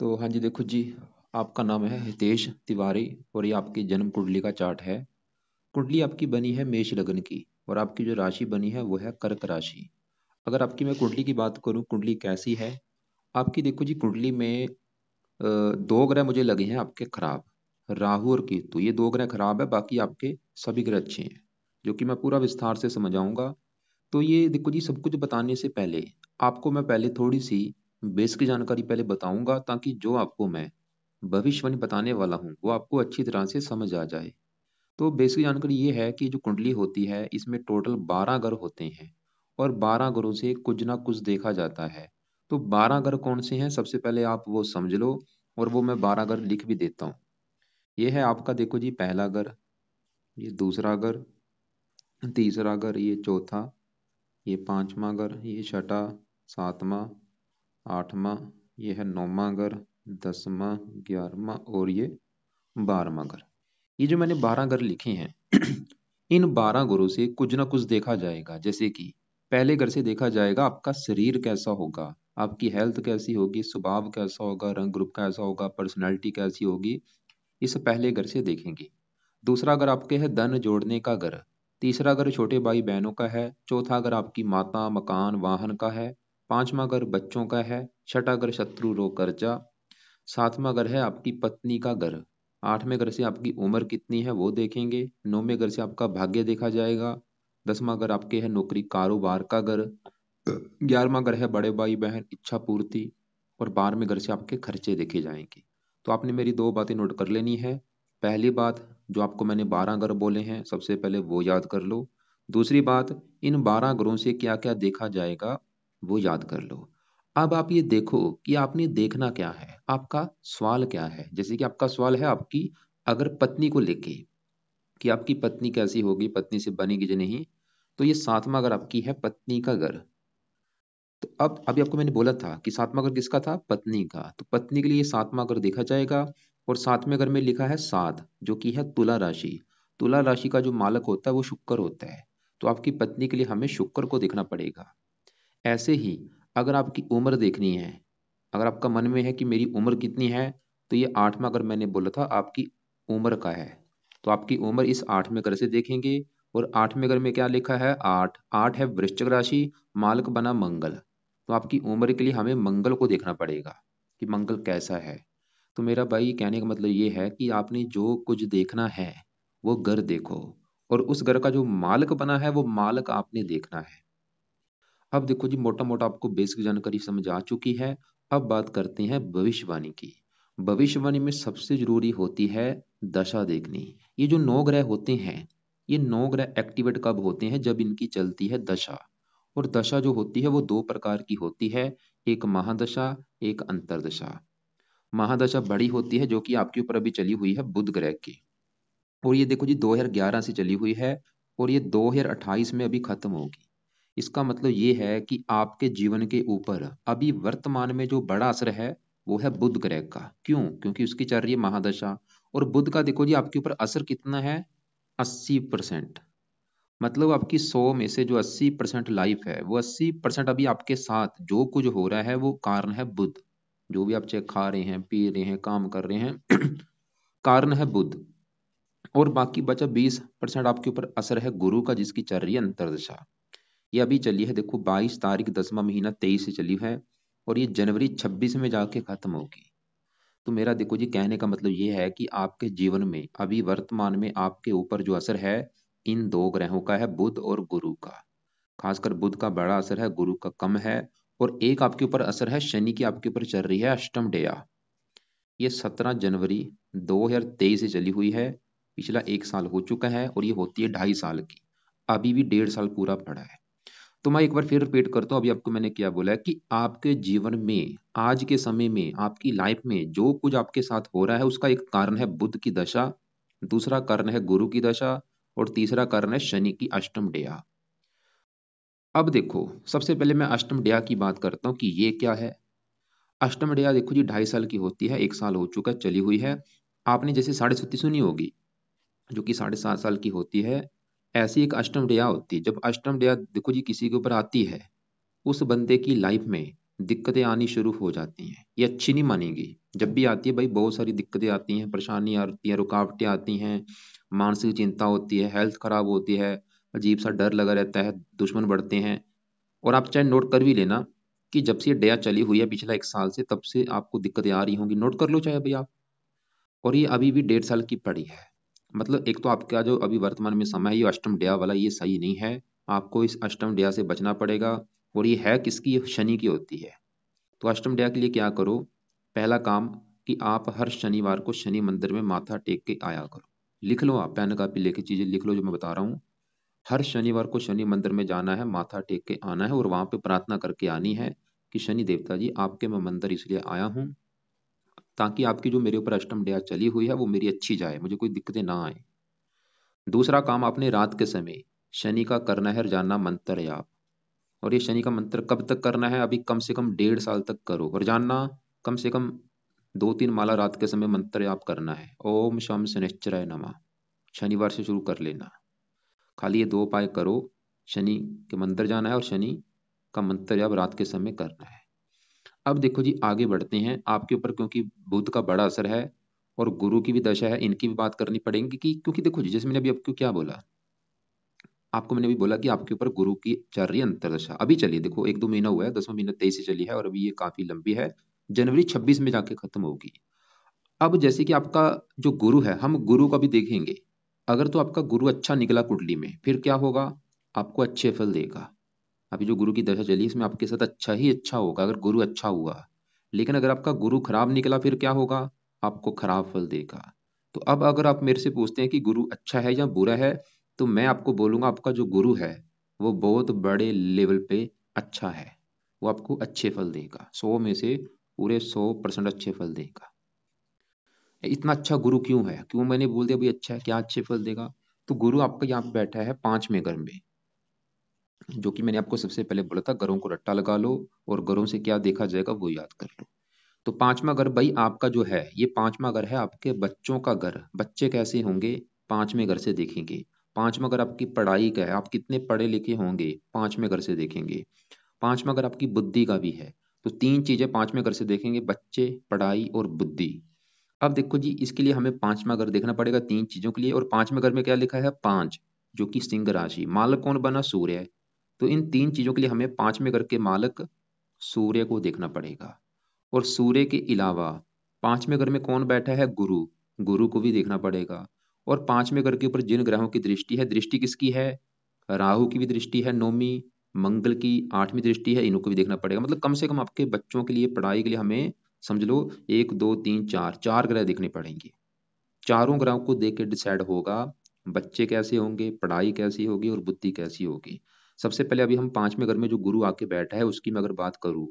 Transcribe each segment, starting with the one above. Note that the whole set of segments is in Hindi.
तो हाँ जी, देखो जी, आपका नाम है हितेश तिवारी और ये आपकी जन्म कुंडली का चार्ट है। कुंडली आपकी बनी है मेष लग्न की और आपकी जो राशि बनी है वो है कर्क राशि। अगर आपकी मैं कुंडली की बात करूँ, कुंडली कैसी है आपकी? देखो जी, कुंडली में दो ग्रह मुझे लगे हैं आपके खराब, राहु और केतु। ये दो ग्रह खराब है, बाकी आपके सभी ग्रह अच्छे हैं, जो कि मैं पूरा विस्तार से समझाऊंगा। तो ये देखो जी, सब कुछ बताने से पहले आपको मैं पहले थोड़ी सी बेसिक जानकारी पहले बताऊंगा, ताकि जो आपको मैं भविष्यवाणी बताने वाला हूँ वो आपको अच्छी तरह से समझ आ जाए। तो बेसिक जानकारी ये है कि जो कुंडली होती है इसमें टोटल 12 ग्रह होते हैं और 12 ग्रहों से कुछ ना कुछ देखा जाता है। तो 12 ग्रह कौन से हैं, सबसे पहले आप वो समझ लो, और वो मैं 12 ग्रह लिख भी देता हूँ। ये है आपका, देखो जी, पहला ग्रह, ये दूसरा ग्रह, तीसरा ग्रह, ये चौथा, ये पांचवा ग्रह, ये छठा, सातवां, आठवां, ये है नौवां ग्रह, 10वां, 11वां और ये 12वां ग्रह। ये जो मैंने 12 ग्रह लिखे हैं इन 12 ग्रहों से कुछ ना कुछ देखा जाएगा। जैसे कि पहले घर से देखा जाएगा आपका शरीर कैसा होगा, आपकी हेल्थ कैसी होगी, स्वभाव कैसा होगा, रंग ग्रुप कैसा होगा, पर्सनैलिटी कैसी होगी, इस पहले घर से देखेंगे। दूसरा अगर आपके है धन जोड़ने का घर, तीसरा घर छोटे भाई बहनों का है, चौथा घर आपकी माता मकान वाहन का है, पांचवा घर बच्चों का है, छठा घर शत्रु रोग कर्जा, सातवां घर है आपकी पत्नी का घर, आठवें घर से आपकी उम्र कितनी है वो देखेंगे, नौवें घर से आपका भाग्य देखा जाएगा, दसवां घर आपके है नौकरी कारोबार का घर, 11वां घर है बड़े भाई बहन इच्छा पूर्ति, और 12वें घर से आपके खर्चे देखे जाएंगे। तो आपने मेरी दो बातें नोट कर लेनी है। पहली बात, जो आपको मैंने 12 ग्रह बोले हैं सबसे पहले वो याद कर लो। दूसरी बात, इन 12 ग्रहों से क्या क्या देखा जाएगा वो याद कर लो। अब आप ये देखो कि आपने देखना क्या है, आपका सवाल क्या है। जैसे कि आपका सवाल है आपकी अगर पत्नी को लेके, कि आपकी पत्नी कैसी होगी, पत्नी से बनेगी या नहीं। तो ये सातवां अगर आपकी है पत्नी का घर। तो अब अभी आपको मैंने बोला था कि सातवां घर किसका था, पत्नी का, तो पत्नी के लिए सातवां घर देखा जाएगा। और सातवें घर में लिखा है सात, जो कि है तुला राशि। तुला राशि का जो मालक होता है वो शुक्र होता है। तो आपकी पत्नी के लिए हमें शुक्र को देखना पड़ेगा। ऐसे ही अगर आपकी उम्र देखनी है, अगर आपका मन में है कि मेरी उम्र कितनी है, तो ये आठवां घर मैंने बोला था आपकी उम्र का है। तो आपकी उम्र इस आठवें घर से देखेंगे। और आठवें घर में क्या लिखा है, आठ, आठ है वृश्चिक राशि, मालक बना मंगल। तो आपकी उम्र के लिए हमें मंगल को देखना पड़ेगा कि मंगल कैसा है। तो मेरा भाई कहने का मतलब ये है कि आपने जो कुछ देखना है वो घर देखो, और उस घर का जो मालक बना है वो मालक आपने देखना है। अब देखो जी, मोटा मोटा आपको बेसिक जानकारी समझ आ चुकी है। अब बात करते हैं भविष्यवाणी की। भविष्यवाणी में सबसे जरूरी होती है दशा देखनी। ये जो 9 ग्रह होते हैं, ये 9 ग्रह एक्टिवेट कब होते हैं, जब इनकी चलती है दशा। और दशा जो होती है वो दो प्रकार की होती है, एक महादशा, एक अंतरदशा। महादशा बड़ी होती है जो कि आपके ऊपर अभी चली हुई है बुध ग्रह की, और ये देखो जी 2011 से चली हुई है, और ये 2028 में अभी खत्म होगी। इसका मतलब ये है कि आपके जीवन के ऊपर अभी वर्तमान में जो बड़ा असर है वो है बुध ग्रह का। क्यों? क्योंकि उसकी चल रही है महादशा। और बुध का देखो जी आपके ऊपर असर कितना है, 80%। मतलब आपकी 100 में से जो 80% लाइफ है, वो 80% अभी आपके साथ जो कुछ हो रहा है वो कारण है बुध। जो भी आप चाहे खा रहे हैं, पी रहे हैं, काम कर रहे हैं कारण है बुध। और बाकी बचा 20% आपके ऊपर असर है गुरु का, जिसकी चल रही है अंतरदशा। ये अभी चली है, देखो 22 तारीख 10वां महीना 23 से चली है, और ये जनवरी 26 में जाके खत्म होगी। तो मेरा देखो जी कहने का मतलब ये है कि आपके जीवन में अभी वर्तमान में आपके ऊपर जो असर है इन दो ग्रहों का है, बुध और गुरु का। खासकर बुध का बड़ा असर है, गुरु का कम है। और एक आपके ऊपर असर है शनि की, आपके ऊपर चल रही है अष्टम डेया। ये 17 जनवरी 2023 से चली हुई है। पिछला एक साल हो चुका है, और ये होती है 2.5 साल की। अभी भी 1.5 साल पूरा पड़ा है। तो मैं एक बार फिर रिपीट करता हूँ, अभी आपको मैंने क्या बोला है कि आपके जीवन में आज के समय में आपकी लाइफ में जो कुछ आपके साथ हो रहा है उसका एक कारण है बुध की दशा, दूसरा कारण है गुरु की दशा, और तीसरा कारण है शनि की अष्टम डेया। अब देखो, सबसे पहले मैं अष्टम डेया की बात करता हूँ कि ये क्या है। अष्टम डेया देखो जी 2.5 साल की होती है, एक साल हो चुका है, चली हुई है। आपने जैसे साढ़े सती सुनी होगी, जो कि 7.5 साल की होती है। ऐसी एक अष्टम डेया होती है। जब अष्टम डेया देखो जी किसी के ऊपर आती है, उस बंदे की लाइफ में दिक्कतें आनी शुरू हो जाती हैं, ये अच्छी नहीं मानेंगी। जब भी आती है भाई, बहुत सारी दिक्कतें आती हैं, परेशानी आती है, रुकावटें आती हैं, मानसिक चिंता होती है, हेल्थ खराब होती है, अजीब सा डर लगा रहता है, दुश्मन बढ़ते हैं। और आप चाहे नोट कर भी लेना कि जब से ये डया चली हुई है पिछला 1 साल से, तब से आपको दिक्कतें आ रही होंगी, नोट कर लो चाहे भाई आप। और ये अभी भी 1.5 साल की पड़ी है। मतलब एक तो आपका जो अभी वर्तमान में समय है, ये अष्टम डया वाला, ये सही नहीं है। आपको इस अष्टम डया से बचना पड़ेगा। और ये है किसकी? ये शनि की होती है। तो अष्टम डया के लिए क्या करो? पहला काम कि आप हर शनिवार को शनि मंदिर में माथा टेक के आया करो। लिख लो, आप पेन कापी लेके चीजें लिख लो जो मैं बता रहा हूँ। हर शनिवार को शनि मंदिर में जाना है, माथा टेक के आना है, और वहां पे प्रार्थना करके आनी है कि शनि देवता जी, आपके मैं मंदिर इसलिए आया हूँ ताकि आपकी जो मेरे ऊपर अष्टम दया चली हुई है वो मेरी अच्छी जाए, मुझे कोई दिक्कतें ना आए। दूसरा काम आपने रात के समय शनि का करना है, रोजाना मंत्र जाप। और ये शनि का मंत्र कब तक करना है? अभी कम से कम 1.5 साल तक करो रोजाना। कम से कम 2-3 माला रात के समय मंत्र जाप करना है। ओम शम शनिश्चराय नमः। शनिवार से शुरू कर लेना। खाली ये 2 उपाय करो। शनि के मंदिर जाना है और शनि का मंत्र जाप रात के समय करना है। अब देखो जी, आगे बढ़ते हैं आपके ऊपर, क्योंकि बुध का बड़ा असर है और गुरु की भी दशा है, इनकी भी बात करनी पड़ेगी कि क्योंकि देखो जी, जैसे मैंने अभी आपको क्या बोला, आपको मैंने अभी बोला कि आपके ऊपर गुरु की चल रही है अंतरदशा, अभी चलिए देखो 1-2 महीना हुआ है, 10वां महीना 23 से चली है और अभी ये काफी लंबी है, जनवरी 26 में जाके खत्म होगी। अब जैसे कि आपका जो गुरु है, हम गुरु का भी देखेंगे। अगर तो आपका गुरु अच्छा निकला कुंडली में, फिर क्या होगा? आपको अच्छे फल देगा। अभी जो गुरु की दशा चली इसमें आपके साथ अच्छा ही अच्छा होगा अगर गुरु अच्छा हुआ। लेकिन अगर आपका गुरु खराब निकला फिर क्या होगा? आपको खराब फल देगा। तो अब अगर आप मेरे से पूछते हैं कि गुरु अच्छा है या बुरा है, तो मैं आपको बोलूंगा आपका जो गुरु है वो बहुत बड़े लेवल पे अच्छा है। वो आपको अच्छे फल देगा, 100 में से पूरे 100% अच्छे फल देगा। इतना अच्छा गुरु क्यों है? क्यों मैंने बोल दिया भाई अच्छा है, क्या अच्छे फल देगा? तो गुरु आपका यहाँ पे बैठा है 5वें घर में, जो कि मैंने आपको सबसे पहले बोला था, घरों को रट्टा लगा लो और घरों से क्या देखा जाएगा वो याद कर लो। तो 5वां घर भाई आपका जो है, ये 5वां घर है आपके बच्चों का घर। बच्चे कैसे होंगे? 5वें घर से देखेंगे। 5वां घर आपकी पढ़ाई का है, आप कितने पढ़े लिखे होंगे, 5वें घर से देखेंगे। 5वां घर आपकी बुद्धि का भी है। तो 3 चीजें 5वें घर से देखेंगे, बच्चे, पढ़ाई और बुद्धि। अब देखो जी, इसके लिए हमें 5वां घर देखना पड़ेगा 3 चीजों के लिए, और 5वें घर में क्या लिखा है? 5, जो कि सिंह राशि, मालक कौन बना? सूर्य। तो इन 3 चीजों के लिए हमें 5वें घर के मालक सूर्य को देखना पड़ेगा। और सूर्य के अलावा 5वें घर में कौन बैठा है? गुरु। गुरु को भी देखना पड़ेगा। और 5वें घर के ऊपर जिन ग्रहों की दृष्टि है, दृष्टि किसकी है? राहु की भी दृष्टि है 9वीं, मंगल की 8वीं दृष्टि है, इनको भी देखना पड़ेगा। मतलब कम से कम आपके बच्चों के लिए, पढ़ाई के लिए हमें समझ लो 1 2 3 4 4 ग्रह देखने पड़ेंगे। चारों ग्रहों को देख के डिसाइड होगा बच्चे कैसे होंगे, पढ़ाई कैसी होगी और बुद्धि कैसी होगी। सबसे पहले अभी हम 5वें घर में जो गुरु आके बैठा है उसकी मैं अगर बात करूं,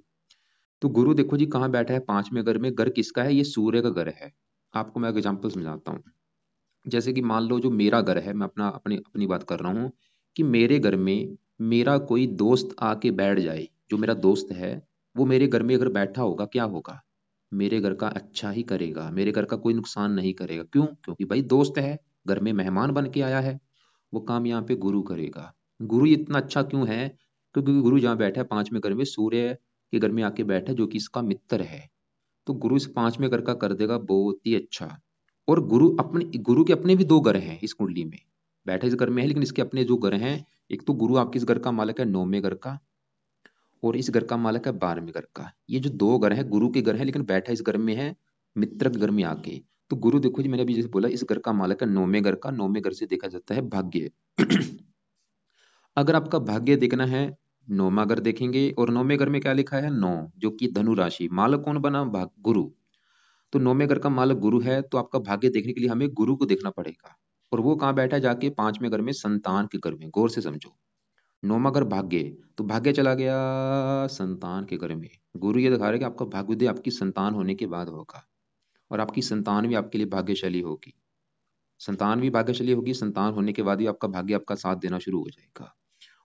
तो गुरु देखो जी कहाँ बैठा है? 5वें घर में। घर किसका है? ये सूर्य का घर है। आपको मैं एग्जांपल समझाता हूँ। जैसे कि मान लो जो मेरा घर है, मैं अपना अपनी अपनी बात कर रहा हूँ, कि मेरे घर में मेरा कोई दोस्त आके बैठ जाए, जो मेरा दोस्त है वो मेरे घर में अगर बैठा होगा, क्या होगा? मेरे घर का अच्छा ही करेगा, मेरे घर का कोई नुकसान नहीं करेगा। क्यों? क्योंकि भाई दोस्त है, घर में मेहमान बन के आया है। वो काम यहाँ पे गुरु करेगा। गुरु इतना अच्छा क्यों है? क्योंकि गुरु जहाँ बैठा है 5वें घर में, सूर्य के घर में आके बैठा है, जो कि इसका मित्र है। तो गुरु इस 5वें घर का कर देगा बहुत ही अच्छा। और गुरु के अपने भी 2 घर हैं इस कुंडली में। बैठे इस घर में है लेकिन इसके अपने जो घर हैं, एक तो गुरु आपके इस घर का मालिक है 9वें घर का, और इस घर का मालिक है 12वें घर का। ये जो 2 घर हैं गुरु के घर हैं, लेकिन बैठा इस घर में है, मित्र के घर में आके। तो गुरु देखो जी, मैंने अभी जैसे बोला, इस घर का मालिक है 9वें घर का। 9वें घर से देखा जाता है भाग्य। अगर आपका भाग्य देखना है, 9वां घर देखेंगे, और 9वें घर में क्या लिखा है? 9, जो कि धनु राशि। मालक कौन बना? गुरु। तो 9वें घर का मालक गुरु है, तो आपका भाग्य देखने के लिए हमें गुरु को देखना पड़ेगा। और वो कहाँ बैठा है? जाके 5वें घर में, संतान के घर में। गौर से समझो, 9वां घर भाग्य, तो भाग्य चला गया संतान के घर में। गुरु ये दिखा रहा है कि आपका भाग्योदय आपकी संतान होने के बाद होगा, और आपकी संतान भी आपके लिए भाग्यशाली होगी। संतान भी भाग्यशाली होगी, संतान होने के बाद भी आपका भाग्य आपका साथ देना शुरू हो जाएगा।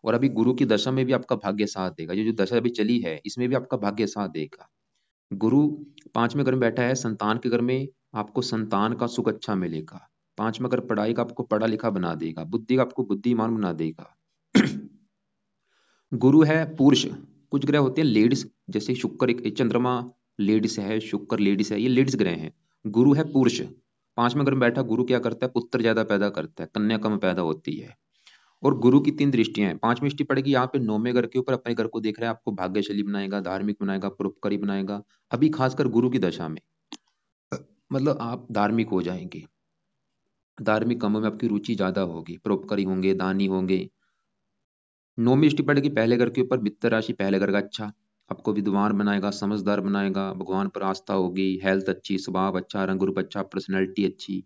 और अभी गुरु की दशा में भी आपका भाग्य साथ देगा। ये जो दशा अभी चली है इसमें भी आपका भाग्य साथ देगा। गुरु 5वें घर में बैठा है संतान के घर में, आपको संतान का सुख अच्छा मिलेगा। 5वां घर पढ़ाई का आपको पढ़ा लिखा बना देगा, बुद्धि का आपको बुद्धिमान बना देगा। गुरु है पुरुष, कुछ ग्रह होते हैं लेडीज, जैसे शुक्र एक चंद्रमा लेडीज है, शुक्र लेडीज है, ये लेडीज ग्रह हैं। गुरु है पुरुष, 5वें घर में बैठा गुरु क्या करता है, पुत्र ज्यादा पैदा करता है, कन्या कम पैदा होती है। और गुरु की 3 दृष्टियां हैं, 5वीं दृष्टि पड़ेगी यहाँ पे 9वें घर के ऊपर, अपने घर को देख रहा है, आपको भाग्यशाली बनाएगा, धार्मिक बनाएगा, परोपकारी बनाएगा। अभी खासकर गुरु की दशा में मतलब आप धार्मिक हो जाएंगे, धार्मिक कामों में आपकी रुचि ज्यादा होगी, परोपकारी होंगे, दानी होंगे। 9वीं दृष्टि पड़ेगी पहले घर के ऊपर, मित्र राशि पहले घर का अच्छा, आपको विद्वान बनाएगा, समझदार बनाएगा, भगवान पर आस्था होगी, हेल्थ अच्छी, स्वभाव अच्छा, रंग रूप अच्छा, पर्सनैलिटी अच्छी।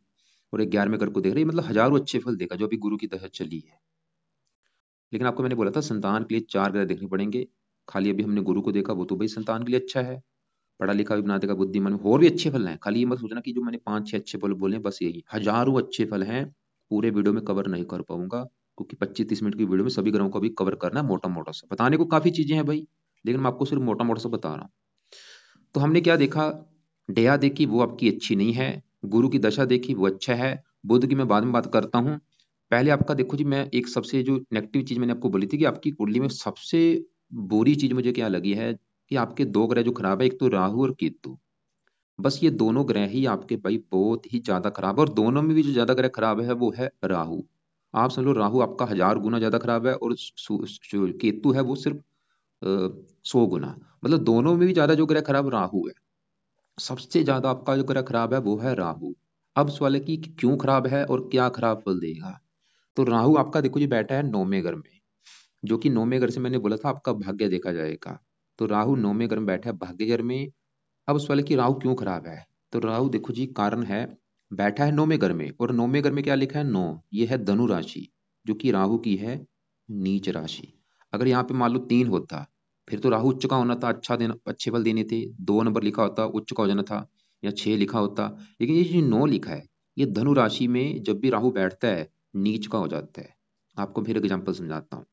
और एक 11वें घर को देख रहे हैं, मतलब हजारों अच्छे फल देगा जो अभी गुरु की दशा चली है। लेकिन आपको मैंने बोला था संतान के लिए 4 ग्रह देखने पड़ेंगे। खाली अभी हमने गुरु को देखा, वो तो भाई संतान के लिए अच्छा है, पढ़ा लिखा भी बना देगा, बुद्धिमान, और भी अच्छे फल हैं। खाली ये मत सोचना कि जो मैंने 5-6 अच्छे फल बोले बस यही, हजारों अच्छे फल हैं। पूरे वीडियो में कवर नहीं कर पाऊंगा, क्योंकि 25-30 मिनट की वीडियो में सभी ग्रहों को भी कवर करना है। मोटा मोटा सा बताने को काफी चीजें हैं भाई, लेकिन मैं आपको सिर्फ मोटा मोटा सा बता रहा हूँ। तो हमने क्या देखा, दया देखी, वो आपकी अच्छी नहीं है। गुरु की दशा देखी, वो अच्छा है। बुध की मैं बाद में बात करता हूँ। पहले आपका देखो जी, मैं एक सबसे जो नेगेटिव चीज मैंने आपको बोली थी कि आपकी कुंडली में सबसे बुरी चीज मुझे क्या लगी है, कि आपके 2 ग्रह जो खराब है, एक तो राहु और केतु। बस ये दोनों ग्रह ही आपके भाई बहुत ही ज्यादा खराब है, और दोनों में भी जो ज्यादा ग्रह खराब है वो है राहु। आप समझ लो राहु आपका 1000 गुना ज्यादा खराब है, और जो केतु है वो सिर्फ 100 गुना। मतलब दोनों में भी ज्यादा जो ग्रह खराब राहु है, सबसे ज्यादा आपका जो ग्रह खराब है वो है राहु। अब सवाल है कि क्यों खराब है और क्या खराब फल देगा। तो राहु आपका देखो जी बैठा है 9वें घर में, जो कि 9वें घर से मैंने बोला था आपका भाग्य देखा जाएगा। तो राहु 9वें घर में बैठा है भाग्य घर में। अब उस वाले की राहु क्यों खराब है, तो राहु देखो जी कारण है, बैठा है 9वें घर में, और 9वें घर में क्या लिखा है 9, ये है धनु राशि, जो कि राहु की है नीच राशि। अगर यहाँ पे मान लो 3 होता, फिर तो राहु उच्च का होना था, अच्छा देना, अच्छे फल देने थे, 2 नंबर लिखा होता उच्च का हो जाना था, या 6 लिखा होता। लेकिन ये जो 9 लिखा है, ये धनु राशि में जब भी राहु बैठता है नीच का हो जाता है। आपको फिर एग्जाम्पल समझाता हूँ।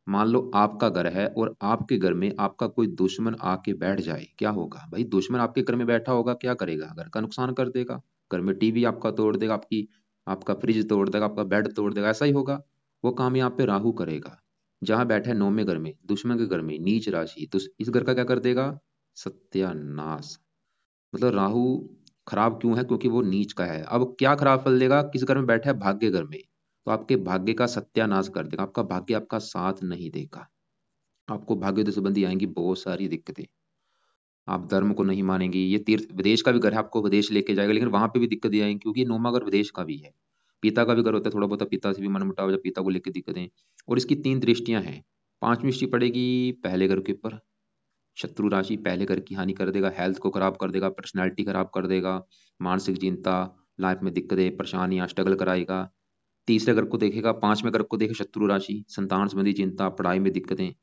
मान लो आपका घर है और आपके घर में आपका कोई दुश्मन आके बैठ जाए, क्या होगा भाई, दुश्मन आपके घर में बैठा होगा, क्या करेगा, घर का नुकसान कर देगा, घर में टीवी आपका तोड़ देगा, आपकी आपका फ्रिज तोड़ देगा, आपका बेड तोड़ देगा, ऐसा ही होगा। वो काम यहाँ पे राहु करेगा, जहां बैठा है 9वें घर में, दुश्मन के घर में नीच राशि, तो इस घर का क्या कर देगा, सत्यानाश। मतलब राहु खराब क्यों है, क्योंकि वो नीच का है। अब क्या खराब फल देगा, किस घर में बैठा है, भाग्य घर में, तो आपके भाग्य का सत्यानाश कर देगा, आपका भाग्य आपका साथ नहीं देगा। आपको भाग्योदय संबंधी आएंगी बहुत सारी दिक्कतें, आप धर्म को नहीं मानेंगे, ये तीर्थ विदेश का भी घर है, आपको विदेश लेके जाएगा, लेकिन वहां पे भी दिक्कतें आएंगी, क्योंकि नौमा घर विदेश का भी है। पिता का भी घर होता है, थोड़ा बहुत पिता से भी मनमुटाव हो जाए, पिता को लेकर दिक्कतें। और इसकी 3 दृष्टियां हैं। 5वीं दृष्टि पड़ेगी पहले घर के ऊपर, शत्रु राशि पहले घर की हानि कर देगा, हेल्थ को खराब कर देगा, पर्सनैलिटी खराब कर देगा, मानसिक चिंता, लाइफ में दिक्कतें परेशानियां, स्ट्रगल कराएगा। तीसरे घर को देखेगा, 5वें घर को देखे शत्रु राशि, संतान संबंधी चिंता, पढ़ाई में दिक्कतें।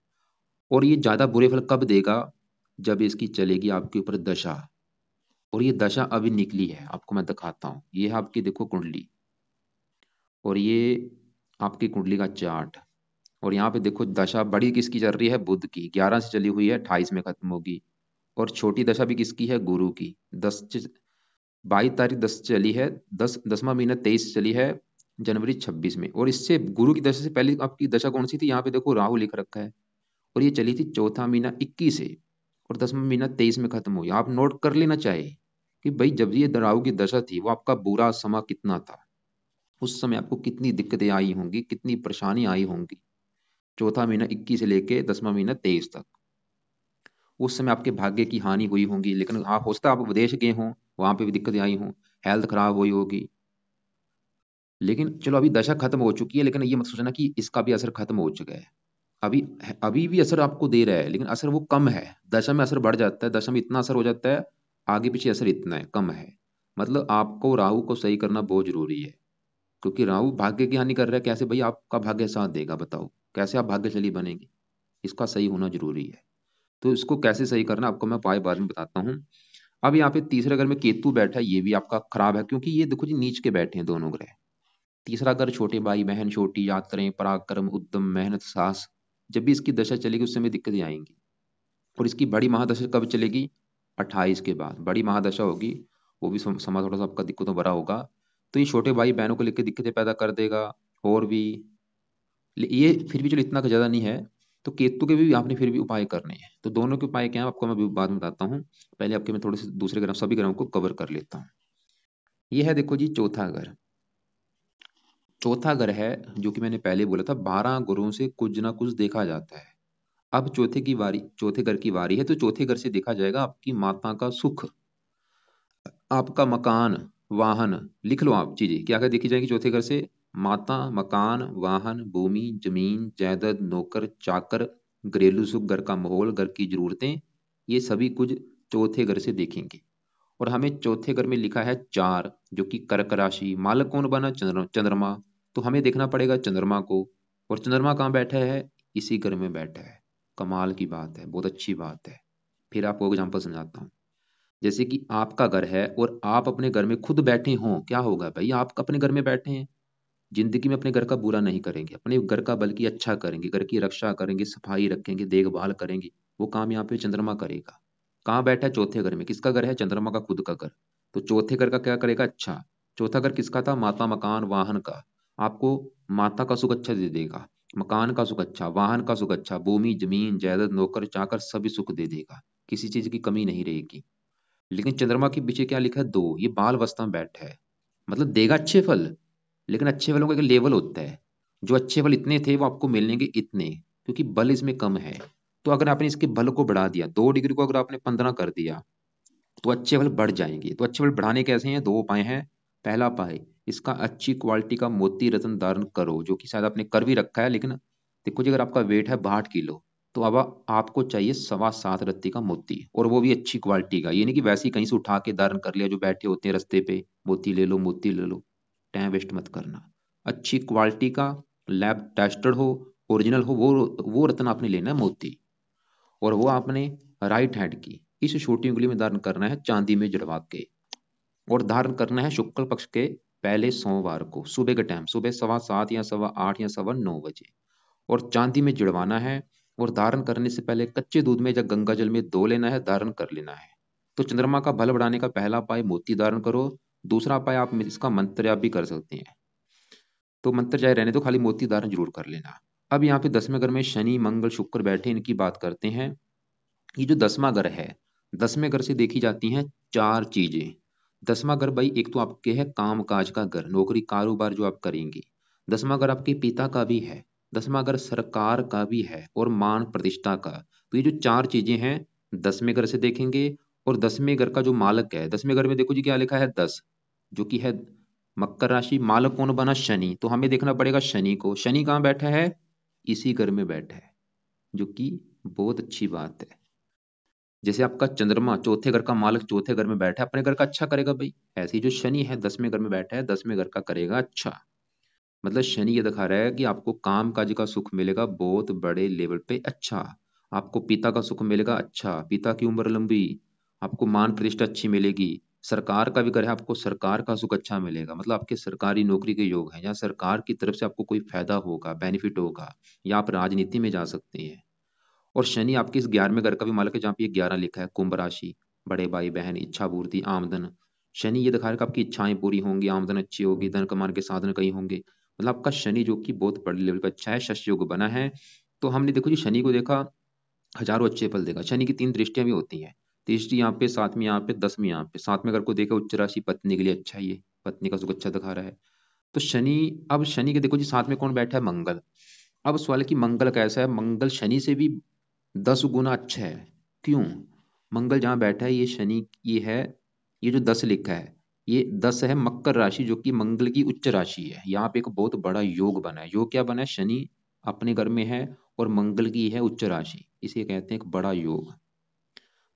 और ये ज्यादा बुरे फल कब देगा, जब इसकी चलेगी आपके ऊपर दशा। और ये दशा अभी निकली है, आपको मैं दिखाता हूँ, ये है आपकी देखो कुंडली, और ये आपकी कुंडली का चार्ट। और यहाँ पे देखो दशा बड़ी किसकी चल रही है, बुध की, 11 से चली हुई है, 28 में खत्म होगी। और छोटी दशा भी किसकी है, गुरु की, 22 तारीख 10 चली है, 10वां महीना 23 चली है, जनवरी 26 में। और इससे गुरु की दशा से पहले आपकी दशा कौन सी थी, यहाँ पे देखो राहु लिख रखा है, और ये चली थी चौथा महीना 21 से, और 10वां महीना 23 में खत्म हुई। आप नोट कर लेना चाहिए कि भाई जब ये राहु की दशा थी, वो आपका बुरा समय कितना था, उस समय आपको कितनी दिक्कतें आई होंगी, कितनी परेशानी आई होंगी। चौथा महीना 21 से लेके 10वां महीना 23 तक, उस समय आपके भाग्य की हानि हुई होंगी। लेकिन हाँ हो सकता है आप विदेश गए हों, वहां पे भी दिक्कतें आई हों, हेल्थ खराब हुई होगी। लेकिन चलो अभी दशा खत्म हो चुकी है, लेकिन ये मत सोचना कि इसका भी असर खत्म हो चुका है। अभी अभी भी असर आपको दे रहा है, लेकिन असर वो कम है। दशा में असर बढ़ जाता है, दशा में इतना असर हो जाता है, आगे पीछे असर इतना है, कम है। मतलब आपको राहु को सही करना बहुत जरूरी है, क्योंकि राहु भाग्य की हानि कर रहा है। कैसे भाई आपका भाग्य साथ देगा, बताओ कैसे आप भाग्यशाली बनेंगे, इसका सही होना जरूरी है। तो इसको कैसे सही करना आपको मैं पाए बाद में बताता हूँ। अब यहाँ पे तीसरे घर में केतु बैठा है, ये भी आपका खराब है, क्योंकि ये देखो जी नीच के बैठे हैं दोनों ग्रह। तीसरा घर छोटे भाई बहन, छोटी यात्राएं, पराक्रम, उद्यम, मेहनत, साहस। जब भी इसकी दशा चलेगी उस समय दिक्कतें आएंगी। और इसकी बड़ी महादशा कब चलेगी, 28 के बाद बड़ी महादशा होगी। वो भी समा थोड़ा सा आपका दिक्कतों भरा होगा। तो ये छोटे भाई बहनों को लेकर दिक्कतें पैदा कर देगा। और भी ये फिर भी चलो इतना ज्यादा नहीं है, तो केतु के भी आपने फिर भी उपाय करने हैं। तो दोनों के उपाय क्या है आपको मैं अभी बाद में बताता हूँ। पहले आपके मैं थोड़े से दूसरे ग्रह सभी ग्रहों को कवर कर लेता हूँ। ये है देखो जी चौथा घर। चौथा घर है जो कि मैंने पहले बोला था 12 गुरुओं से कुछ ना कुछ देखा जाता है। अब चौथे घर की बारी है, तो चौथे घर से देखा जाएगा आपकी माता का सुख, आपका मकान, वाहन। लिख लो आप चीजें क्या क्या देखी जाएगी चौथे घर से। माता, मकान, वाहन, भूमि, जमीन, जायदाद, नौकर चाकर, घरेलू सुख, घर का माहौल, घर की जरूरतें, ये सभी कुछ चौथे घर से देखेंगे। और हमें चौथे घर में लिखा है 4, जो कि कर्क राशि। मालक कौन बना? चंद्रमा। तो हमें देखना पड़ेगा चंद्रमा को। और चंद्रमा कहाँ बैठा है? इसी घर में बैठा है। कमाल की बात है, बहुत अच्छी बात है। फिर आपको एग्जाम्पल समझाता हूँ। जैसे कि आपका घर है और आप अपने घर में खुद बैठे हों, क्या होगा भाई? आप अपने घर में बैठे हैं, जिंदगी में अपने घर का बुरा नहीं करेंगे, अपने घर का बल्कि अच्छा करेंगे, घर की रक्षा करेंगे, सफाई रखेंगे, देखभाल करेंगे। वो काम यहाँ पे चंद्रमा करेगा। कहाँ बैठा है? चौथे घर में। किसका घर है? चंद्रमा का खुद का घर। तो चौथे घर का क्या करेगा? अच्छा। चौथा घर किसका था? माता, मकान, वाहन का। आपको माता का सुख अच्छा दे देगा, मकान का सुख अच्छा, वाहन का सुख अच्छा, भूमि, जमीन, जायदाद, नौकर चाकर सभी सुख दे देगा। किसी चीज की कमी नहीं रहेगी। लेकिन चंद्रमा के पीछे क्या लिखा है? 2। ये बाल अवस्था में बैठा है, मतलब देगा अच्छे फल। लेकिन अच्छे फलों का एक लेवल होता है। जो अच्छे फल इतने थे वो आपको मिलेंगे इतने, क्योंकि बल इसमें कम है। तो अगर आपने इसके बल को बढ़ा दिया, 2 डिग्री को अगर आपने 15 कर दिया, तो अच्छे फल बढ़ जाएंगे। तो अच्छे फल बढ़ाने कैसे हैं? 2 उपाय हैं। पहला उपाय, इसका अच्छी क्वालिटी का मोती रत्न धारण करो, जो कि शायद आपने कर भी रखा है। लेकिन देखो जी, अगर आपका वेट है 62 किलो, तो अब आपको चाहिए 7.25 रत्ती का मोती, और वो भी अच्छी क्वालिटी का। ये नहीं कि वैसे ही कहीं से उठा के धारण कर लिया, जो बैठे होते हैं रास्ते पे, मोती ले लो, मोती ले लो। टाइम वेस्ट मत करना। अच्छी क्वालिटी का, लैब टेस्टेड हो, ओरिजिनल हो, वो रत्न आपने लेना है, मोती। और वो आपने राइट हैंड की इस छोटी उंगली में धारण करना है, चांदी में जड़वा के। और धारण करना है शुक्ल पक्ष के पहले सोमवार को सुबह के टाइम, सुबह 7:15 या 8:15 या 9:15 बजे। और चांदी में जड़वाना है। और धारण करने से पहले कच्चे दूध में या गंगा जल में धो लेना है, धारण कर लेना है। तो चंद्रमा का बल बढ़ाने का पहला उपाय मोती धारण करो। दूसरा उपाय आप इसका मंत्र जाप भी कर सकते हैं। तो मंत्र चाहे रहने दो, खाली मोती धारण जरूर कर लेना। अब यहाँ पे 10वें घर में शनि, मंगल, शुक्र बैठे, इनकी बात करते हैं। ये जो 10वां घर है, 10वें घर से देखी जाती हैं 4 चीजें। 10वां घर भाई, एक तो आपके है काम काज का घर, नौकरी कारोबार जो आप करेंगे। 10वां घर आपके पिता का भी है। 10वां घर सरकार का भी है, और मान प्रतिष्ठा का। तो ये जो 4 चीजें हैं 10वें घर से देखेंगे। और 10वें घर का जो मालक है, 10वें घर में देखो जी क्या लिखा है? 10, जो कि है मकर राशि। मालक कौन बना? शनि। तो हमें देखना पड़ेगा शनि को। शनि कहाँ बैठा है? इसी घर में बैठा है, जो कि बहुत अच्छी बात है। जैसे आपका चंद्रमा चौथे घर का मालक चौथे घर में बैठा है, अपने घर का अच्छा करेगा भाई। ऐसे ही जो शनि है 10वें घर में बैठा है, 10वें घर का करेगा अच्छा। मतलब शनि ये दिखा रहा है कि आपको काम काज का सुख मिलेगा बहुत बड़े लेवल पे अच्छा। आपको पिता का सुख मिलेगा अच्छा, पिता की उम्र लंबी। आपको मान प्रतिष्ठा अच्छी मिलेगी। सरकार का भी घर है, आपको सरकार का सुख अच्छा मिलेगा। मतलब आपके सरकारी नौकरी के योग हैं, या सरकार की तरफ से आपको कोई फायदा होगा, बेनिफिट होगा, या आप राजनीति में जा सकते हैं। और शनि आपके इस 11वें घर का भी मालक है, जहाँ पे ये 11 लिखा है, कुंभ राशि। बड़े भाई बहन, इच्छा पूर्ति, आमदन। शनि ये दिखा रहा है कि आपकी इच्छाएं पूरी होंगी, आमदन अच्छी होगी, धन कमाने के साधन कहीं होंगे। मतलब आपका शनि जो कि बहुत बड़े लेवल पर अच्छा है, शश योग बना है। तो हमने देखो जी शनि को देखा, हजारों अच्छे फल देगा। शनि की 3 दृष्टियां भी होती हैं। दृष्टि यहाँ पे, 7वीं यहाँ पे, 10वीं यहाँ पे। 7वें घर को देखा उच्च राशि, पत्नी के लिए अच्छा है, ये पत्नी का सुख अच्छा दिखा रहा है। तो शनि, अब शनि के देखो जी साथ में कौन बैठा है? मंगल। अब सवाल है कि मंगल कैसा है? मंगल शनि से भी 10 गुना अच्छा है। क्यों? मंगल जहां बैठा है, ये शनि, ये है, ये जो 10 लिखा है, ये 10 है मकर राशि, जो कि मंगल की उच्च राशि है। यहाँ पे एक बहुत बड़ा योग बना है। योग क्या बना है? शनि अपने घर में है, और मंगल की है उच्च राशि, इसे कहते हैं एक बड़ा योग।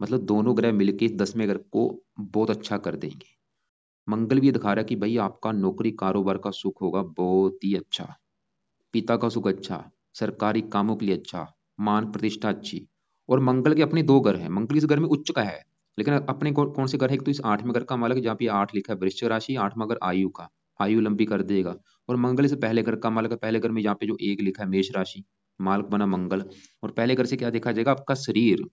मतलब दोनों ग्रह मिलके 10वें घर को बहुत अच्छा कर देंगे। मंगल भी ये दिखा रहा है कि भाई आपका नौकरी कारोबार का सुख होगा बहुत ही अच्छा, पिता का सुख अच्छा, सरकारी कामों के लिए अच्छा, मान प्रतिष्ठा अच्छी। और मंगल के अपने 2 घर हैं। मंगल इस घर में उच्च का है, लेकिन अपने कौन से घर है? एक तो इस 8वें घर का मालक, जहाँ पे 8 लिखा है, वृश्चिक राशि। 8वां घर आयु का, आयु लंबी कर देगा। और मंगल इस पहले घर का मालक है, पहले घर में जहाँ पे जो 1 लिखा है, मेष राशि, मालक बना मंगल। और पहले घर से क्या देखा जाएगा? आपका शरीर,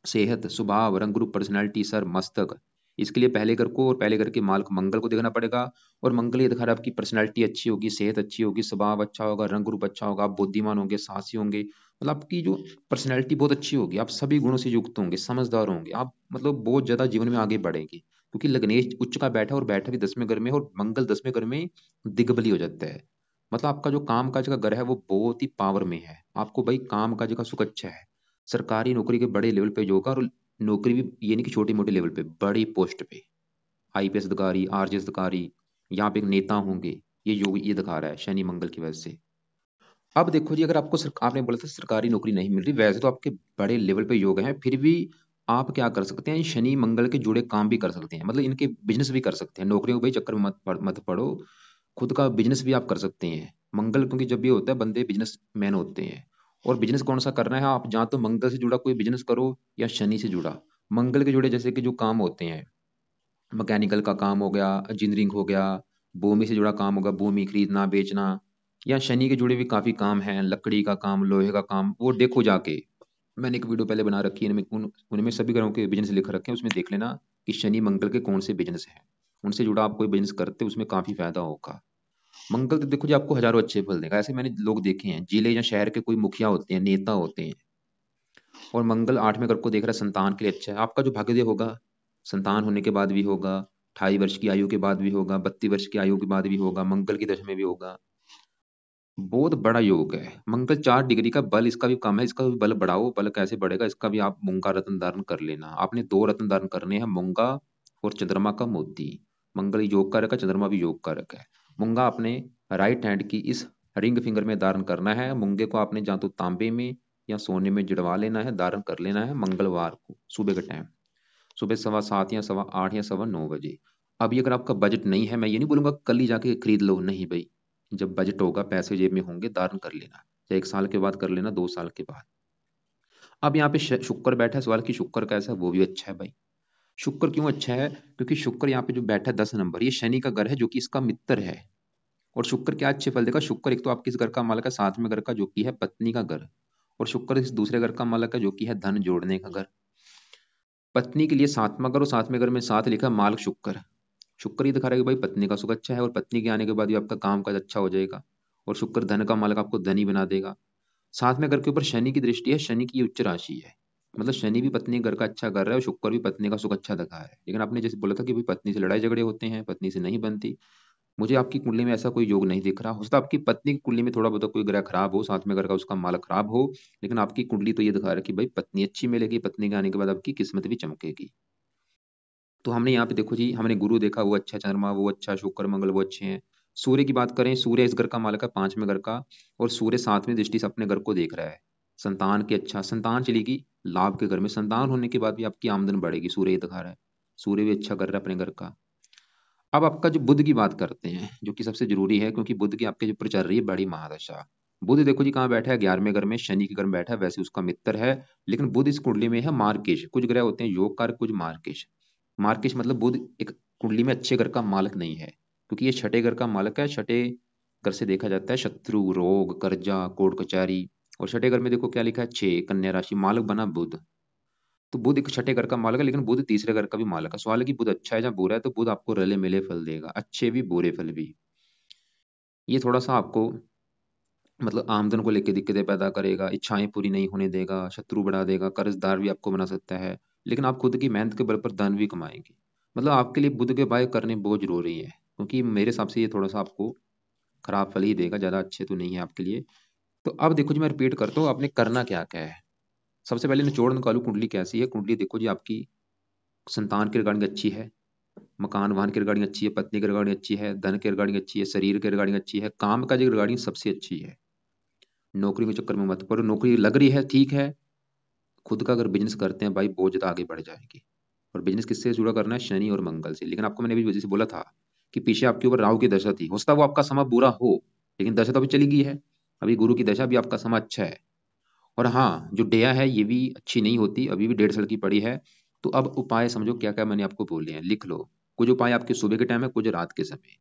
सेहत, स्वभाव, रंग रूप, पर्सनैलिटी, सर, मस्तक, इसके लिए पहले घर को और पहले घर के मालिक मंगल को देखना पड़ेगा। और मंगल ये दिखा रहा है आपकी पर्सनैलिटी अच्छी होगी, सेहत अच्छी होगी, स्वभाव अच्छा होगा, रंग रूप अच्छा होगा, आप बुद्धिमान होंगे, साहसी होंगे, मतलब आपकी जो पर्सनैलिटी बहुत अच्छी होगी, आप सभी गुणों से युक्त होंगे, समझदार होंगे, आप मतलब बहुत ज्यादा जीवन में आगे बढ़ेंगे। क्योंकि लग्नेश उच्च का बैठा और बैठा भी 10वें घर में, और मंगल 10वें घर में दिग्बली हो जाता है। मतलब आपका जो काम काज का घर है वो बहुत ही पावर में है, आपको भाई काम काज का सुख अच्छा है, सरकारी नौकरी के बड़े लेवल पे होगा, और नौकरी भी ये नहीं कि छोटी मोटी लेवल पे, बड़ी पोस्ट पे, आईपीएस अधिकारी, आरजेएस अधिकारी, यहाँ पे एक नेता होंगे, ये योग ये दिखा रहा है शनि मंगल की वजह से। अब देखो जी, अगर आपको आपने बोला था सरकारी नौकरी नहीं मिल रही, वैसे तो आपके बड़े लेवल पे योग हैं, फिर भी आप क्या कर सकते हैं, शनि मंगल के जुड़े काम भी कर सकते हैं, मतलब इनके बिजनेस भी कर सकते हैं, नौकरियों के भाई चक्कर में मत पड़ो, खुद का बिजनेस भी आप कर सकते हैं। मंगल क्योंकि जब भी होता है बंदे बिजनेस मैन होते हैं। और बिजनेस कौन सा करना है, आप जहाँ तो मंगल से जुड़ा कोई बिजनेस करो या शनि से जुड़ा। मंगल के जुड़े जैसे कि जो काम होते हैं, मैकेनिकल का काम हो गया, इंजीनियरिंग हो गया, भूमि से जुड़ा काम होगा, भूमि खरीदना बेचना, या शनि के जुड़े भी काफी काम हैं, लकड़ी का काम, लोहे का काम, वो देखो जाके। मैंने एक वीडियो पहले बना रखी है, उनमें सभी ग्रहों के बिजनेस लिख रखे हैं, उसमें देख लेना कि शनि मंगल के कौन से बिजनेस हैं, उनसे जुड़ा आप कोई बिजनेस करते उसमें काफी फायदा होगा। मंगल तो देखो जी आपको हजारों अच्छे फल देगा, ऐसे मैंने लोग देखे हैं, जिले या शहर के कोई मुखिया होते हैं, नेता होते हैं, और मंगल 8वें घर को देख रहा है, संतान के लिए अच्छा है, आपका जो भाग्योदय होगा संतान होने के बाद भी होगा, 28 वर्ष की आयु के बाद भी होगा, 32 वर्ष की आयु के बाद भी होगा, मंगल की दशा में भी होगा। बहुत बड़ा योग है। मंगल 4 डिग्री का बल इसका भी कम है, इसका भी बल बढ़ाओ, बल कैसे बढ़ेगा, इसका भी आप मूंगा रत्न धारण कर लेना, आपने 2 रत्न धारण करने हैं, मूंगा और चंद्रमा का मोती। मंगल योग कारक है, चंद्रमा भी योग कारक है। मूंगा अपने राइट हैंड की इस रिंग फिंगर में धारण करना है, मूंगे को आपने ਜਾਂ तो तांबे में या सोने में जड़वा लेना है, धारण कर लेना है मंगलवार को सुबह के टाइम, सुबह 7:15 या 8:15 या 9:15 बजे। अभी अगर आपका बजट नहीं है, मैं ये नहीं बोलूंगा कल ही जाके खरीद लो, नहीं भाई, जब बजट होगा, पैसे जेब में होंगे, धारण कर लेना, चाहे 1 साल के बाद कर लेना, 2 साल के बाद। अब यहाँ पे शुक्र बैठा है, सवाल कि शुक्र कैसा है, वो भी अच्छा है भाई। शुक्र क्यों अच्छा है, क्योंकि शुक्र यहाँ पे जो बैठा है 10 नंबर, ये शनि का घर है जो कि इसका मित्र है। और शुक्र क्या अच्छे फल देगा, शुक्र एक तो आपके इस घर का मालक है, 7वें घर का जो कि है पत्नी का घर, और शुक्र इस दूसरे घर का मालक है जो कि है धन जोड़ने का घर। पत्नी के लिए 7वां घर, और 7वें घर में 7 लिखा मालक शुक्र। शुक्र ही दिखा रहा है कि भाई पत्नी का सुख अच्छा है, और पत्नी के आने के बाद भी आपका काम काज अच्छा हो जाएगा, और शुक्र धन का मालक आपको धनी बना देगा। 7वें घर के ऊपर शनि की दृष्टि है, शनि की उच्च राशि है, मतलब शनि भी पत्नी घर का अच्छा कर रहा है, और शुक्र भी पत्नी का सुख अच्छा दिखा है। लेकिन आपने जैसे बोला था कि भाई पत्नी से लड़ाई झगड़े होते हैं, पत्नी से नहीं बनती, मुझे आपकी कुंडली में ऐसा कोई योग नहीं दिख रहा। हो सकता है आपकी पत्नी की कुंडली में थोड़ा बहुत कोई ग्रह खराब हो, 7वें घर का उसका मालक खराब हो, लेकिन आपकी कुंडली तो ये दिखा रहा है कि भाई पत्नी अच्छी मिलेगी, पत्नी के आने के बाद आपकी किस्मत भी चमकेगी। तो हमने यहाँ पे देखो जी, हमने गुरु देखा वो अच्छा, चंद्रमा वो अच्छा, शुक्र मंगल वो अच्छे हैं। सूर्य की बात करें, सूर्य इस घर का मालक है, 5वें घर का, और सूर्य 7वें दृष्टि से अपने घर को देख रहा है। संतान की अच्छा, संतान चलेगी लाभ के घर में, संतान होने के बाद भी आपकी आमदन बढ़ेगी, सूर्य ये दिखा रहा है, सूर्य भी अच्छा कर रहा है अपने घर का। अब आपका जो बुध की बात करते हैं, जो कि सबसे जरूरी है, क्योंकि बुध की आपके जो ऊपर चल रही है बड़ी महादशा। बुध देखो जी कहाँ बैठा है, 11वें घर में, शनि के घर में बैठा है, वैसे उसका मित्र है, लेकिन बुध इस कुंडली में है मार्केश, कुछ ग्रह होते हैं योग कारक, कुछ मार्केश। मार्केश मतलब बुध एक कुंडली में अच्छे घर का मालक नहीं है, क्योंकि ये छठे घर का मालक है। छठे घर से देखा जाता है शत्रु, रोग, कर्जा, कोर्ट कचहरी। और छठे घर में देखो क्या लिखा है, 6, कन्या राशि, मालक बना बुध। तो बुध एक छठे घर का मालक है, लेकिन बुध तीसरे घर का भी मालक है। सवाल है कि बुध अच्छा है या बुरा है, तो बुध आपको रले मिले फल देगा, अच्छे भी बुरे फल भी। ये थोड़ा सा आपको मतलब आमदन को लेकर दिक्कतें पैदा करेगा, इच्छाएं पूरी नहीं होने देगा, शत्रु बढ़ा देगा, कर्जदार भी आपको बना सकता है, लेकिन आप खुद की मेहनत के बल पर धन भी कमाएंगे। मतलब आपके लिए बुध के उपाय करने बहुत जरूरी है, क्योंकि मेरे हिसाब से ये थोड़ा सा आपको खराब फल ही देगा, ज्यादा अच्छे तो नहीं है आपके लिए। तो अब देखो जी, मैं रिपीट करता हूँ, आपने करना क्या क्या है। सबसे पहले निचोड़ निकालू कुंडली कैसी है। कुंडली देखो जी आपकी संतान की रिगार्डिंग अच्छी है, मकान वाहन की रिगार्डिंग अच्छी है, पत्नी की रिगार्डिंग अच्छी है, धन की रिगार्डिंग अच्छी है, शरीर की रिगार्डिंग अच्छी है, काम काज की रिगार्डिंग सबसे अच्छी है। नौकरी के चक्कर में मत पड़ो, नौकरी लग रही है ठीक है, खुद का अगर बिजनेस करते हैं भाई बहुत ज्यादा आगे बढ़ जाएगी। और बिजनेस किससे जुड़ा करना है, शनि और मंगल से। लेकिन आपको मैंने अभी वजह से बोला था कि पीछे आपके ऊपर राहु की दशा थी, हो सकता है वो आपका समय बुरा हो, लेकिन दशा तो अभी चली गई है, अभी गुरु की दशा भी आपका समय अच्छा है। और हाँ, जो डेया है ये भी अच्छी नहीं होती, अभी भी 1.5 साल की पड़ी है। तो अब उपाय समझो क्या क्या मैंने आपको बोले हैं, लिख लो। कुछ उपाय आपके सुबह के टाइम है, कुछ रात के समय।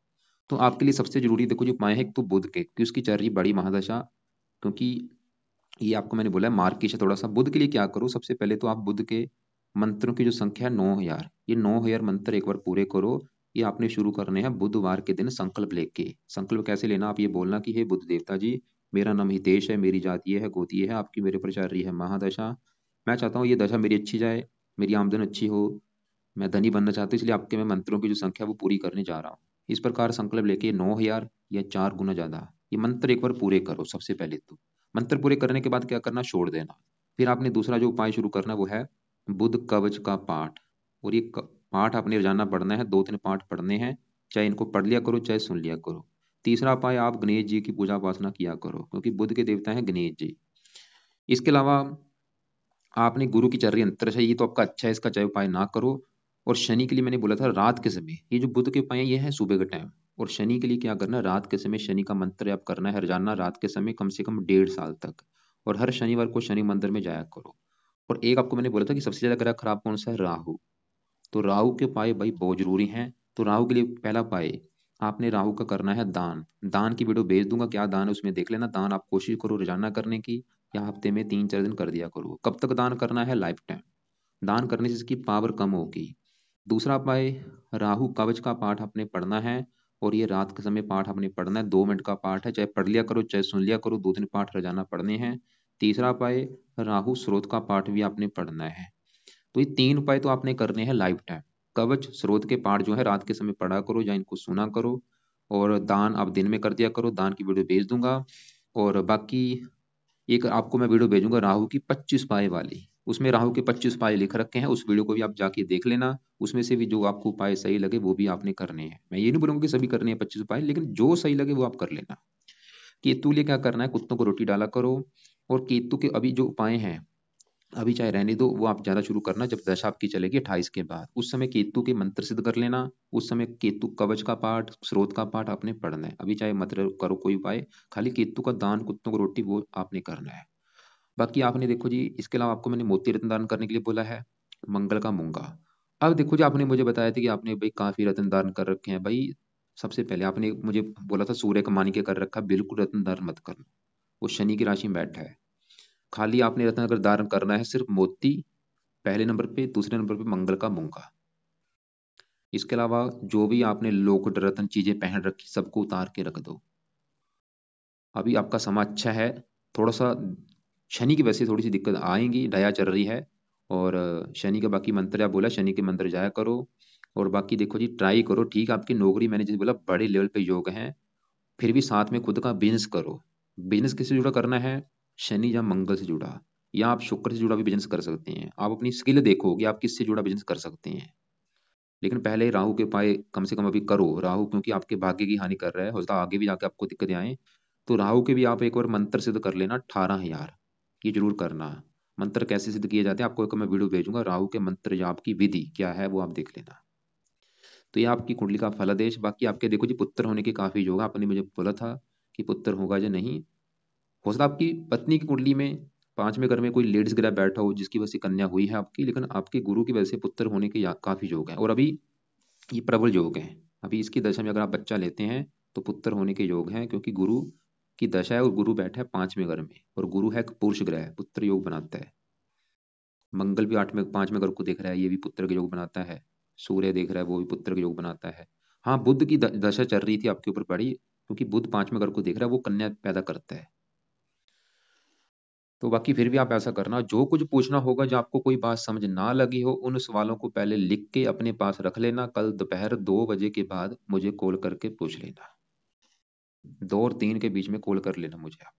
तो आपके लिए सबसे जरूरी देखो जो उपाय है, एक तो बुध के, कि उसकी चल रही बड़ी महादशा, क्योंकि ये आपको मैंने बोला है मार्किश है थोड़ा सा। बुध के लिए क्या करो, सबसे पहले तो आप बुध के मंत्रों की जो संख्या है 9,000। ये 9,000 मंत्र एक बार पूरे करो। ये आपने शुरू करने हैं बुधवार के दिन संकल्प लेके। संकल्प कैसे लेना, आप ये बोलना कि हे बुद्ध देवता जी, मेरा नाम हितेश है, मेरी जाति ये है, गोती ये है, आपकी मेरे पर चल रही है महादशा। मैं चाहता हूँ ये दशा मेरी अच्छी जाए, मेरी आमदन अच्छी हो, मैं धनी बनना चाहता हूँ, इसलिए आपके मैं मंत्रों की जो संख्या है वो पूरी करने जा रहा हूँ। इस प्रकार संकल्प लेके 9,000 या 4 गुना ज्यादा ये मंत्र एक बार पूरे करो। सबसे पहले तो मंत्र पूरे करने के बाद क्या करना, छोड़ देना। फिर आपने दूसरा जो उपाय शुरू करना वो है बुध कवच का पाठ। और ये पाठ आपने रोजाना पढ़ना है, 2-3 पाठ पढ़ने हैं, चाहे इनको पढ़ लिया करो चाहे सुन लिया करो। तीसरा उपाय, आप गणेश जी की पूजा उपासना किया करो, क्योंकि बुध के देवता हैं गणेश जी। इसके अलावा आपने गुरु की चल रही अंतर है, ये तो आपका अच्छा है, इसका चाहे उपाय ना करो। और शनि के लिए मैंने बोला था रात के समय, ये जो बुध के उपाय हैं ये है सुबह का टाइम। और शनि के लिए क्या करना, रात के समय शनि का मंत्र आप करना है रोजाना रात के समय कम से कम 1.5 साल तक। और हर शनिवार को शनि मंदिर में जाया करो। और एक आपको मैंने बोला था कि सबसे ज्यादा ग्रह खराब कौन सा है, राहु। तो राहु के उपाय भाई बहुत जरूरी हैं। तो राहु के लिए पहला उपाय, आपने राहु का करना है दान। दान की वीडियो भेज दूंगा, क्या दान है उसमें देख लेना। दान आप कोशिश करो रोजाना करने की, या हफ्ते में 3-4 दिन कर दिया करो। कब तक दान करना है, लाइफ टाइम। दान करने से इसकी पावर कम होगी। दूसरा उपाय, राहु कवच का पाठ आपने पढ़ना है। और ये रात के समय पाठ आपने पढ़ना है, 2 मिनट का पाठ है, चाहे पढ़ लिया करो चाहे सुन लिया करो, 2-3 पाठ रोजाना पढ़ने हैं। तीसरा उपाय, राहु स्रोत का पाठ भी आपने पढ़ना है। तो ये 3 उपाय तो आपने करने हैं लाइफ टाइम। कवच स्रोत के पाठ जो है रात के समय पढ़ा करो या इनको सुना करो। और दान आप दिन में कर दिया करो, दान की वीडियो भेज दूंगा। और बाकी एक आपको मैं वीडियो भेजूंगा राहु की 25 पाए वाली, उसमें राहु के 25 पाए लिख रखे हैं, उस वीडियो को भी आप जाके देख लेना। उसमें से भी जो आपको उपाय सही लगे वो भी आपने करने हैं। मैं ये नहीं बोलूंगा कि सभी करने हैं 25 उपाय, लेकिन जो सही लगे वो आप कर लेना। केतु लिए क्या करना है, कुत्तों को रोटी डाला करो। और केतु के अभी जो उपाय हैं अभी चाहे रहने दो, वो आप ज्यादा शुरू करना जब दशा आपकी चलेगी 28 के बाद, उस समय केतु के मंत्र सिद्ध कर लेना। उस समय केतु कवच का पाठ स्रोत का पाठ आपने पढ़ना है। अभी चाहे मत करो कोई उपाय, खाली केतु का दान कुत्तों को रोटी वो आपने करना है। बाकी आपने देखो जी, इसके अलावा आपको मैंने मोती रत्न दान करने के लिए बोला है, मंगल का मूंगा। अब देखो जी, आपने मुझे बताया था कि आपने भाई काफी रत्न दान कर रखे हैं भाई। सबसे पहले आपने मुझे बोला था सूर्य का मानिके कर रखा, बिल्कुल रत्न दान मत करना, वो शनि की राशि में बैठा है। खाली आपने रत्न अगर दान करना है सिर्फ मोती पहले नंबर पे, दूसरे नंबर पे मंगल का मूंगा। इसके अलावा जो भी आपने लोक रत्न चीजें पहन रखी सबको उतार के रख दो। अभी आपका समय अच्छा है। थोड़ा सा शनि की वजह से थोड़ी सी दिक्कत आएंगी, दया चल रही है। और शनि का बाकी मंत्र आप बोला, शनि के मंत्र जाया करो। और बाकी देखो जी, ट्राई करो, ठीक है आपकी नौकरी मैंने जैसे बोला बड़े लेवल पे योग है, फिर भी साथ में खुद का बिजनेस करो। बिजनेस किससे जुड़ा करना है, शनि या मंगल से जुड़ा, या आप शुक्र से जुड़ा भी बिजनेस कर सकते हैं। आप अपनी स्किल देखो कि आप किससे जुड़ा बिजनेस कर सकते हैं। लेकिन पहले राहु के उपाय कम से कम अभी करो। राहु क्योंकि आपके भाग्य की हानि कर रहा है, हो सकता है आगे भी जाके आपको दिक्कतें आए। तो राहु के भी आप एक बार मंत्र सिद्ध कर लेना 18,000, ये जरूर करना। मंत्र कैसे सिद्ध किए जाते हैं आपको एक मैं वीडियो भेजूंगा, राहु के मंत्र जाप की विधि क्या है वो आप देख लेना। तो ये आपकी कुंडली का फलादेश। बाकी आपके देखो जी, पुत्र होने के काफी योग, आपने मुझे बोला था कि पुत्र होगा या नहीं। हो सकता है आपकी पत्नी की कुंडली में 5वें घर में कोई लेडीज ग्रह बैठा हो जिसकी वजह से कन्या हुई है आपकी, लेकिन आपके गुरु की वजह से पुत्र होने के काफी योग हैं। और अभी ये प्रबल योग हैं। अभी इसकी दशा में अगर आप बच्चा लेते हैं तो पुत्र होने के योग हैं, क्योंकि गुरु की दशा है और गुरु बैठा है 5वें घर में, और गुरु है एक पुरुष ग्रह, पुत्र योग बनाता है। मंगल भी 5वें घर को देख रहा है, ये भी पुत्र के योग बनाता है। सूर्य देख रहा है, वो भी पुत्र के योग बनाता है। हाँ, बुध की दशा चल रही थी आपके ऊपर बड़ी, क्योंकि बुध 5वें घर को देख रहा है, वो कन्या पैदा करता है। तो बाकी फिर भी आप ऐसा करना, जो कुछ पूछना होगा, जो आपको कोई बात समझ ना लगी हो उन सवालों को पहले लिख के अपने पास रख लेना। कल दोपहर 2 बजे के बाद मुझे कॉल करके पूछ लेना, 2 और 3 के बीच में कॉल कर लेना मुझे आप।